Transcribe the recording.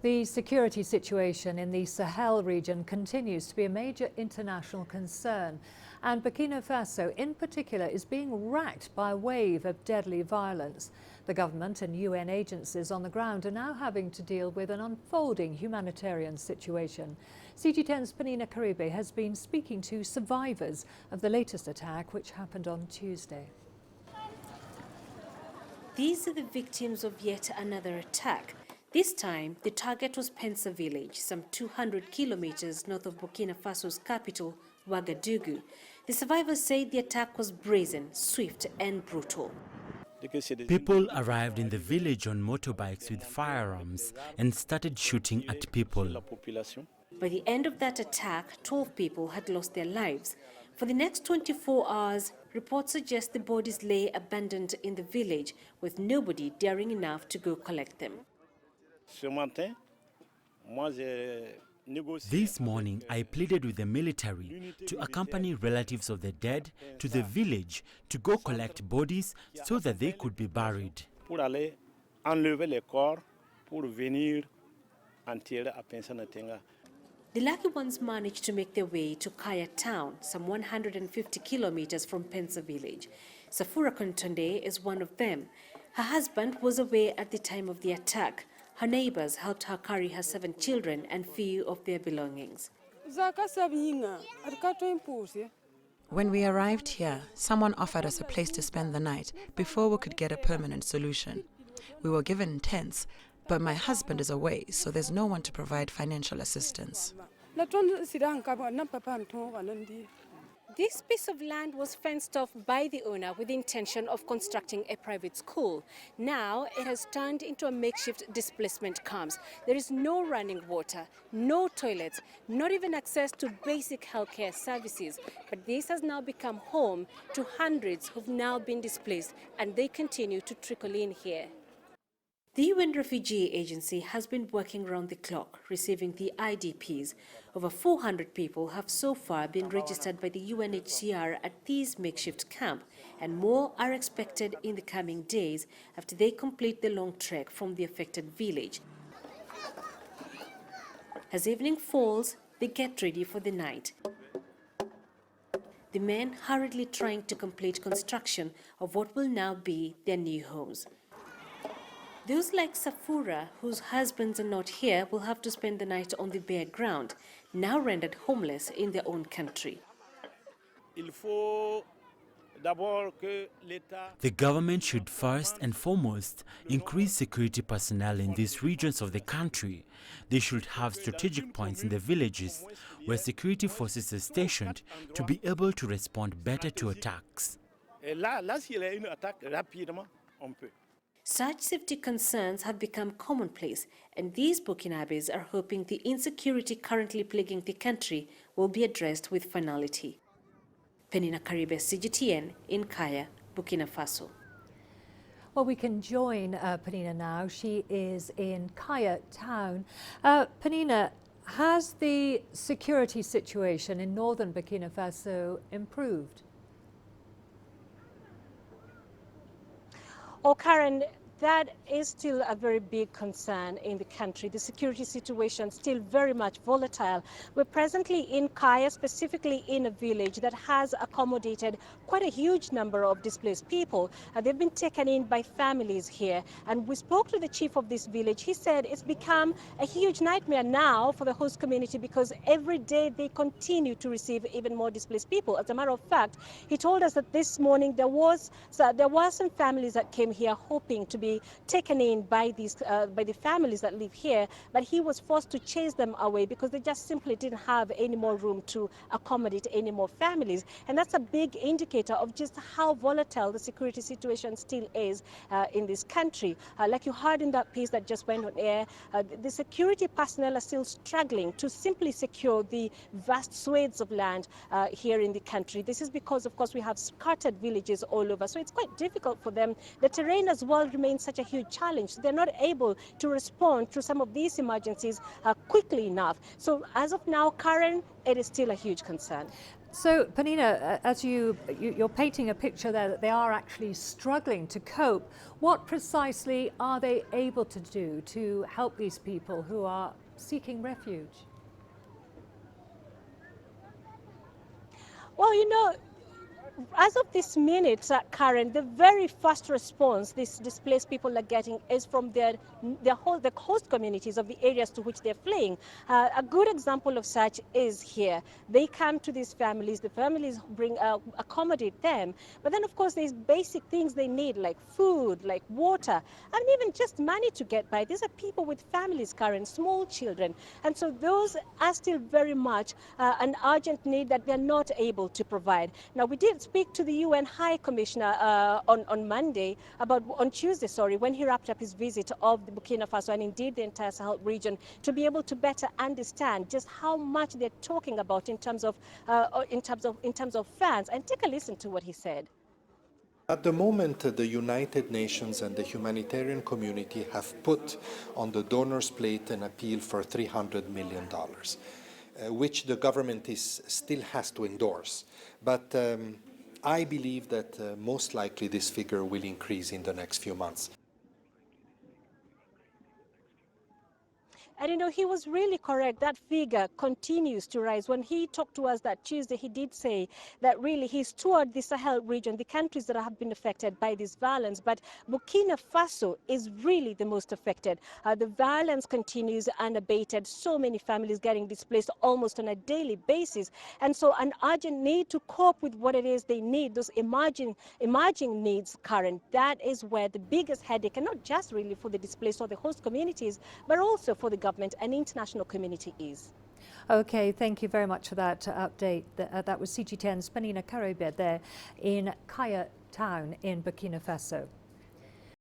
The security situation in the Sahel region continues to be a major international concern, and Burkina Faso in particular is being racked by a wave of deadly violence. The government and UN agencies on the ground are now having to deal with an unfolding humanitarian situation. CGTN's Peninah Karibe has been speaking to survivors of the latest attack, which happened on Tuesday. These are the victims of yet another attack. This time, the target was Peninah village, some 200 kilometers north of Burkina Faso's capital, Ouagadougou. The survivors say the attack was brazen, swift and brutal. People arrived in the village on motorbikes with firearms and started shooting at people. By the end of that attack, 12 people had lost their lives. For the next 24 hours, reports suggest the bodies lay abandoned in the village, with nobody daring enough to go collect them. This morning, I pleaded with the military to accompany relatives of the dead to the village to go collect bodies so that they could be buried. The lucky ones managed to make their way to Kaya town, some 150 kilometers from Peninah village. Safura Kontonde is one of them. Her husband was away at the time of the attack. Her neighbors helped her carry her 7 children and few of their belongings. When we arrived here, someone offered us a place to spend the night before we could get a permanent solution. We were given tents, but my husband is away, so there's no one to provide financial assistance. This piece of land was fenced off by the owner with the intention of constructing a private school. Now it has turned into a makeshift displacement camp. There is no running water, no toilets, not even access to basic healthcare services. But this has now become home to hundreds who've now been displaced, and they continue to trickle in here. The UN Refugee Agency has been working around the clock, receiving the IDPs. Over 400 people have so far been registered by the UNHCR at this makeshift camp, and more are expected in the coming days after they complete the long trek from the affected village. As evening falls, they get ready for the night. The men hurriedly trying to complete construction of what will now be their new homes. Those like Safura, whose husbands are not here, will have to spend the night on the bare ground, now rendered homeless in their own country. The government should first and foremost increase security personnel in these regions of the country. They should have strategic points in the villages where security forces are stationed to be able to respond better to attacks. Such safety concerns have become commonplace, and these Burkinabes are hoping the insecurity currently plaguing the country will be addressed with finality. Peninah Karibe, CGTN, in Kaya, Burkina Faso. Well, we can join Peninah now. She is in Kaya town. Peninah, has the security situation in northern Burkina Faso improved? Oh, Karen, that is still a very big concern in the country. The security situation still very much volatile. We're presently in Kaya, specifically in a village that has accommodated quite a huge number of displaced people. They've been taken in by families here. And we spoke to the chief of this village. He said it's become a huge nightmare now for the host community because every day they continue to receive even more displaced people. As a matter of fact, he told us that this morning there were some families that came here hoping to be taken in by the families that live here, but he was forced to chase them away because they just simply didn't have any more room to accommodate any more families. And that's a big indicator of just how volatile the security situation still is in this country. Like you heard in that piece that just went on air, the security personnel are still struggling to simply secure the vast swathes of land here in the country. This is because, of course, we have scattered villages all over, so it's quite difficult for them. The terrain as well remains such a huge challenge. They're not able to respond to some of these emergencies quickly enough. So as of now, Karen, it is still a huge concern. So, Peninah, as you're painting a picture there that they are actually struggling to cope. What precisely are they able to do to help these people who are seeking refuge? Well, you know, as of this minute, Karen, the very first response these displaced people are getting is from the host communities of the areas to which they're fleeing. A good example of such is here. They come to these families, the families accommodate them, but then of course there's basic things they need like food, like water, and even just money to get by. These are people with families, Karen, small children, and so those are still very much an urgent need that they're not able to provide. Now, we did speak to the UN High Commissioner on Tuesday, when he wrapped up his visit of the Burkina Faso and indeed the entire Sahel region, to be able to better understand just how much they're talking about in terms of funds. And take a listen to what he said. At the moment, the United Nations and the humanitarian community have put on the donors' plate an appeal for $300 million, which the government still has to endorse. But I believe that most likely this figure will increase in the next few months. And you know, he was really correct. That figure continues to rise. When he talked to us that Tuesday, he did say that really he's toured the Sahel region, the countries that have been affected by this violence. But Burkina Faso is really the most affected. The violence continues unabated. So many families getting displaced almost on a daily basis. And so an urgent need to cope with what it is they need, those emerging needs, Karen. That is where the biggest headache, and not just really for the displaced or the host communities, but also for the government and international community is. Okay, thank you very much for that update. That was CGTN's Peninah Karibe there in Kaya town in Burkina Faso.